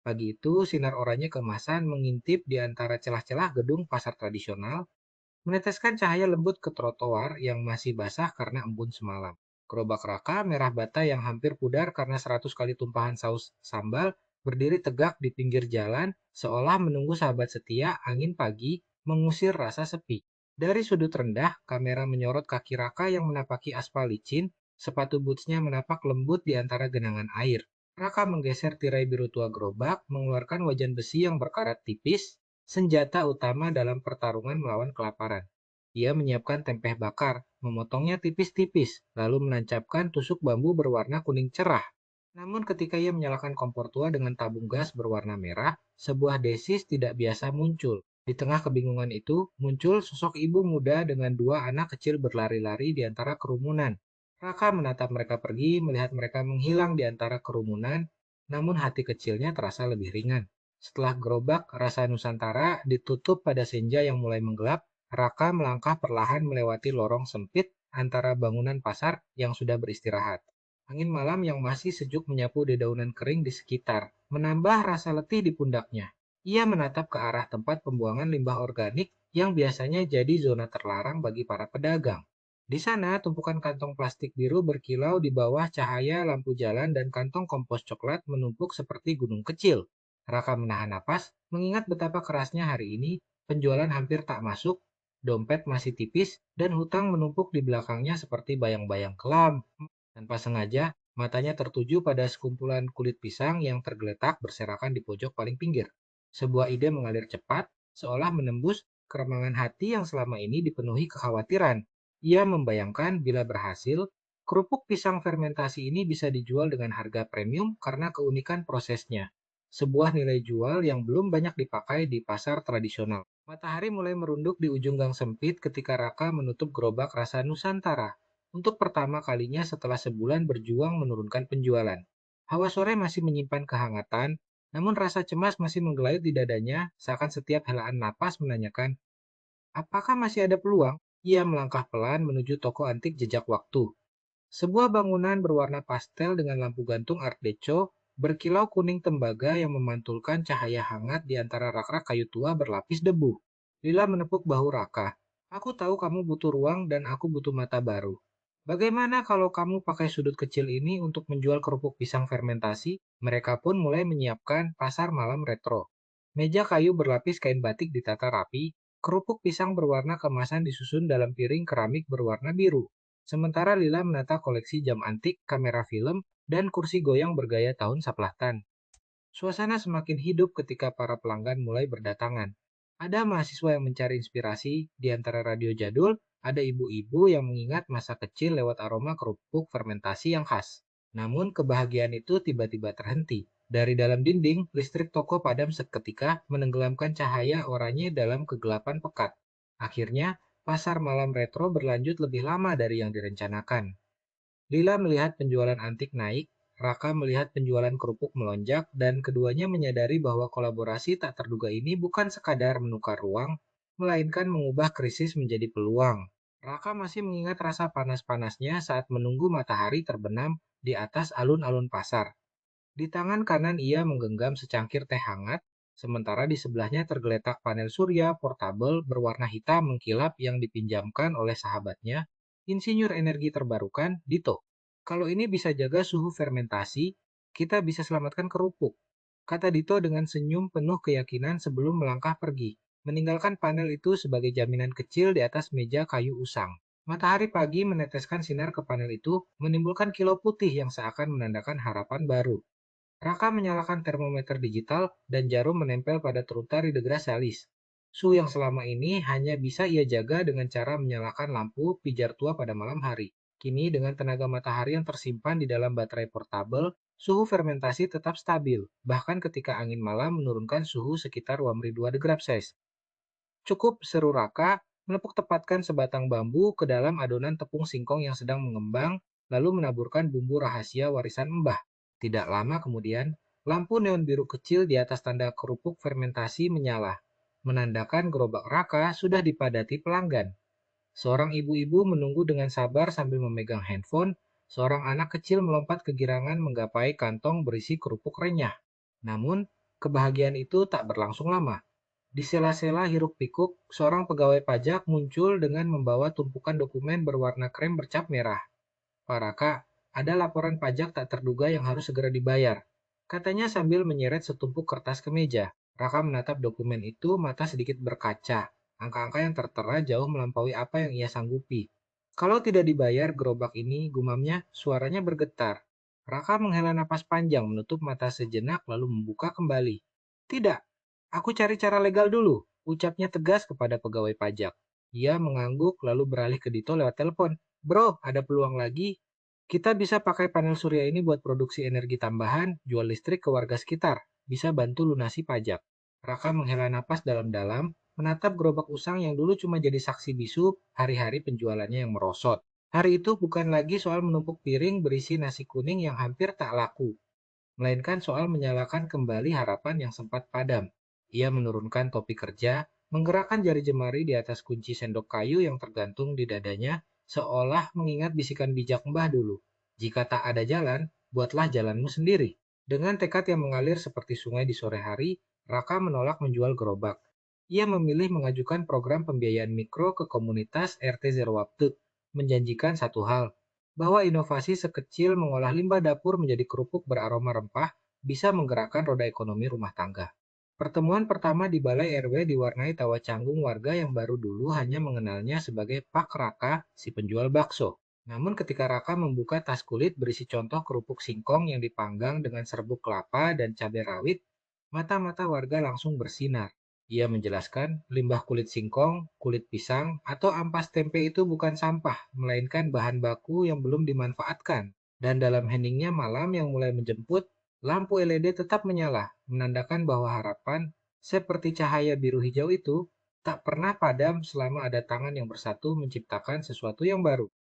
Pagi itu, sinar oranye keemasan mengintip di antara celah-celah gedung pasar tradisional, meneteskan cahaya lembut ke trotoar yang masih basah karena embun semalam. Gerobak raka merah bata yang hampir pudar karena 100 kali tumpahan saus sambal berdiri tegak di pinggir jalan seolah menunggu sahabat setia angin pagi mengusir rasa sepi. Dari sudut rendah, kamera menyorot kaki raka yang menapaki aspal licin, sepatu bootsnya menapak lembut di antara genangan air. Raka menggeser tirai biru tua gerobak, mengeluarkan wajan besi yang berkarat tipis, senjata utama dalam pertarungan melawan kelaparan. Ia menyiapkan tempeh bakar, memotongnya tipis-tipis, lalu menancapkan tusuk bambu berwarna kuning cerah. Namun ketika ia menyalakan kompor tua dengan tabung gas berwarna merah, sebuah desis tidak biasa muncul. Di tengah kebingungan itu, muncul sosok ibu muda dengan dua anak kecil berlari-lari di antara kerumunan. Raka menatap mereka pergi, melihat mereka menghilang di antara kerumunan, namun hati kecilnya terasa lebih ringan. Setelah gerobak rasa Nusantara ditutup pada senja yang mulai menggelap, Raka melangkah perlahan melewati lorong sempit antara bangunan pasar yang sudah beristirahat. Angin malam yang masih sejuk menyapu dedaunan kering di sekitar, menambah rasa letih di pundaknya. Ia menatap ke arah tempat pembuangan limbah organik yang biasanya jadi zona terlarang bagi para pedagang. Di sana, tumpukan kantong plastik biru berkilau di bawah cahaya lampu jalan dan kantong kompos coklat menumpuk seperti gunung kecil. Raka menahan napas, mengingat betapa kerasnya hari ini, penjualan hampir tak masuk, dompet masih tipis, dan hutang menumpuk di belakangnya seperti bayang-bayang kelam. Tanpa sengaja, matanya tertuju pada sekumpulan kulit pisang yang tergeletak berserakan di pojok paling pinggir. Sebuah ide mengalir cepat, seolah menembus keremangan hati yang selama ini dipenuhi kekhawatiran. Ia membayangkan bila berhasil, kerupuk pisang fermentasi ini bisa dijual dengan harga premium karena keunikan prosesnya. Sebuah nilai jual yang belum banyak dipakai di pasar tradisional. Matahari mulai merunduk di ujung gang sempit ketika Raka menutup gerobak rasa Nusantara untuk pertama kalinya setelah sebulan berjuang menurunkan penjualan. Hawa sore masih menyimpan kehangatan, namun rasa cemas masih menggelayut di dadanya seakan setiap helaan napas menanyakan, apakah masih ada peluang? Ia melangkah pelan menuju toko antik jejak waktu. Sebuah bangunan berwarna pastel dengan lampu gantung Art Deco berkilau kuning tembaga yang memantulkan cahaya hangat di antara rak-rak kayu tua berlapis debu. Lila menepuk bahu Raka. Aku tahu kamu butuh ruang dan aku butuh mata baru. Bagaimana kalau kamu pakai sudut kecil ini untuk menjual kerupuk pisang fermentasi? Mereka pun mulai menyiapkan pasar malam retro. Meja kayu berlapis kain batik ditata rapi, kerupuk pisang berwarna kemasan disusun dalam piring keramik berwarna biru. Sementara Lila menata koleksi jam antik, kamera film, dan kursi goyang bergaya tahun saplatan. Suasana semakin hidup ketika para pelanggan mulai berdatangan. Ada mahasiswa yang mencari inspirasi, di antara radio jadul, ada ibu-ibu yang mengingat masa kecil lewat aroma kerupuk fermentasi yang khas. Namun kebahagiaan itu tiba-tiba terhenti. Dari dalam dinding, listrik toko padam seketika menenggelamkan cahaya oranye dalam kegelapan pekat. Akhirnya, pasar malam retro berlanjut lebih lama dari yang direncanakan. Lila melihat penjualan antik naik, Raka melihat penjualan kerupuk melonjak, dan keduanya menyadari bahwa kolaborasi tak terduga ini bukan sekadar menukar ruang, melainkan mengubah krisis menjadi peluang. Raka masih mengingat rasa panas-panasnya saat menunggu matahari terbenam di atas alun-alun pasar. Di tangan kanan ia menggenggam secangkir teh hangat, sementara di sebelahnya tergeletak panel surya portabel berwarna hitam mengkilap yang dipinjamkan oleh sahabatnya, insinyur energi terbarukan, Dito. Kalau ini bisa jaga suhu fermentasi, kita bisa selamatkan kerupuk, kata Dito dengan senyum penuh keyakinan sebelum melangkah pergi, meninggalkan panel itu sebagai jaminan kecil di atas meja kayu usang. Matahari pagi meneteskan sinar ke panel itu, menimbulkan kilau putih yang seakan menandakan harapan baru. Raka menyalakan termometer digital dan jarum menempel pada terutari degra salis. Suhu yang selama ini hanya bisa ia jaga dengan cara menyalakan lampu pijar tua pada malam hari. Kini dengan tenaga matahari yang tersimpan di dalam baterai portabel, suhu fermentasi tetap stabil, bahkan ketika angin malam menurunkan suhu sekitar Wamri 2 degrad Celcius. Cukup, seru Raka, menepuk tepatkan sebatang bambu ke dalam adonan tepung singkong yang sedang mengembang, lalu menaburkan bumbu rahasia warisan Mbah. Tidak lama kemudian, lampu neon biru kecil di atas tanda kerupuk fermentasi menyala, menandakan gerobak Raka sudah dipadati pelanggan. Seorang ibu-ibu menunggu dengan sabar sambil memegang handphone, seorang anak kecil melompat kegirangan menggapai kantong berisi kerupuk renyah. Namun, Kebahagiaan itu tak berlangsung lama. Di sela-sela hiruk-pikuk, seorang pegawai pajak muncul dengan membawa tumpukan dokumen berwarna krem bercap merah. "Pak Raka, ada laporan pajak tak terduga yang harus segera dibayar," katanya sambil menyeret setumpuk kertas ke meja. Raka menatap dokumen itu, mata sedikit berkaca. Angka-angka yang tertera jauh melampaui apa yang ia sanggupi. "Kalau tidak dibayar gerobak ini," gumamnya, suaranya bergetar. Raka menghela napas panjang, menutup mata sejenak, lalu membuka kembali. "Tidak, aku cari cara legal dulu," ucapnya tegas kepada pegawai pajak. Ia mengangguk, lalu beralih ke Dito lewat telepon. "Bro, ada peluang lagi. Kita bisa pakai panel surya ini buat produksi energi tambahan, jual listrik ke warga sekitar. Bisa bantu lunasi pajak." Raka menghela napas dalam-dalam, menatap gerobak usang yang dulu cuma jadi saksi bisu hari-hari penjualannya yang merosot. Hari itu bukan lagi soal menumpuk piring berisi nasi kuning yang hampir tak laku, melainkan soal menyalakan kembali harapan yang sempat padam. Ia menurunkan topi kerja, menggerakkan jari jemari di atas kunci sendok kayu yang tergantung di dadanya, seolah mengingat bisikan bijak Mbah dulu. "Jika tak ada jalan, buatlah jalanmu sendiri." Dengan tekad yang mengalir seperti sungai di sore hari, Raka menolak menjual gerobak. Ia memilih mengajukan program pembiayaan mikro ke komunitas RT Zerwaktu, menjanjikan satu hal, bahwa inovasi sekecil mengolah limbah dapur menjadi kerupuk beraroma rempah bisa menggerakkan roda ekonomi rumah tangga. Pertemuan pertama di Balai RW diwarnai tawa canggung warga yang baru dulu hanya mengenalnya sebagai Pak Raka, si penjual bakso. Namun ketika Raka membuka tas kulit berisi contoh kerupuk singkong yang dipanggang dengan serbuk kelapa dan cabai rawit, mata-mata warga langsung bersinar. Ia menjelaskan, limbah kulit singkong, kulit pisang, atau ampas tempe itu bukan sampah, melainkan bahan baku yang belum dimanfaatkan. Dan dalam heningnya malam yang mulai menjemput, lampu LED tetap menyala, menandakan bahwa harapan, seperti cahaya biru hijau itu, tak pernah padam selama ada tangan yang bersatu menciptakan sesuatu yang baru.